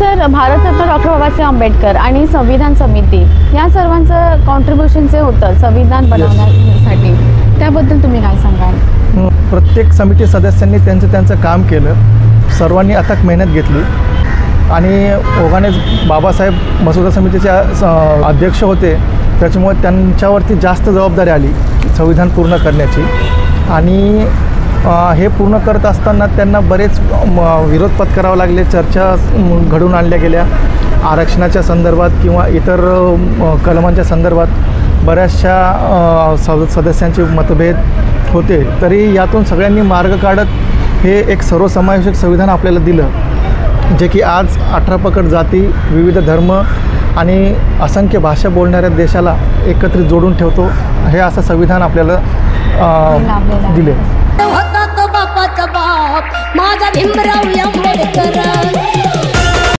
Sir, Bharat Ratna doctor Babasaheb Ambedkar आणि संविधान समिती या सर्वांचं कॉन्ट्रीब्युशन जे होतं संविधान बनवण्यासाठी, त्याबद्दल तुम्ही काय सांगाल? प्रत्येक समिती सदस्यांनी त्यांचं काम केलं, सर्वांनी अथक मेहनत घेतली आणि ओघाने बाबासाहेब मसुदा समितीचे अध्यक्ष होते, त्याच्यामुळे त्यांच्यावरती जास्त जबाबदारी आली संविधान पूर्ण करण्याची. आणि हे पूर्ण करत असताना त्यांना बरेच विरोध पत्करावे लागले, चर्चा घडून आणल्या गेल्या आरक्षणाच्या संदर्भात किंवा इतर कलमांच्या संदर्भात बऱ्याचशा सदस्यांचे मतभेद होते. तरी यातून सगळ्यांनी मार्ग काढत हे एक सर्वसमावेशक संविधान आपल्याला दिलं, जे की आज 18 पगड जाती, विविध धर्म आणि असंख्य भाषा बोलणाऱ्या देशाला एकत्रित जोडून ठेवतो. हे असं संविधान आपल्याला दिले. बापाचा बाप माझा भीमराव आंबेडकर.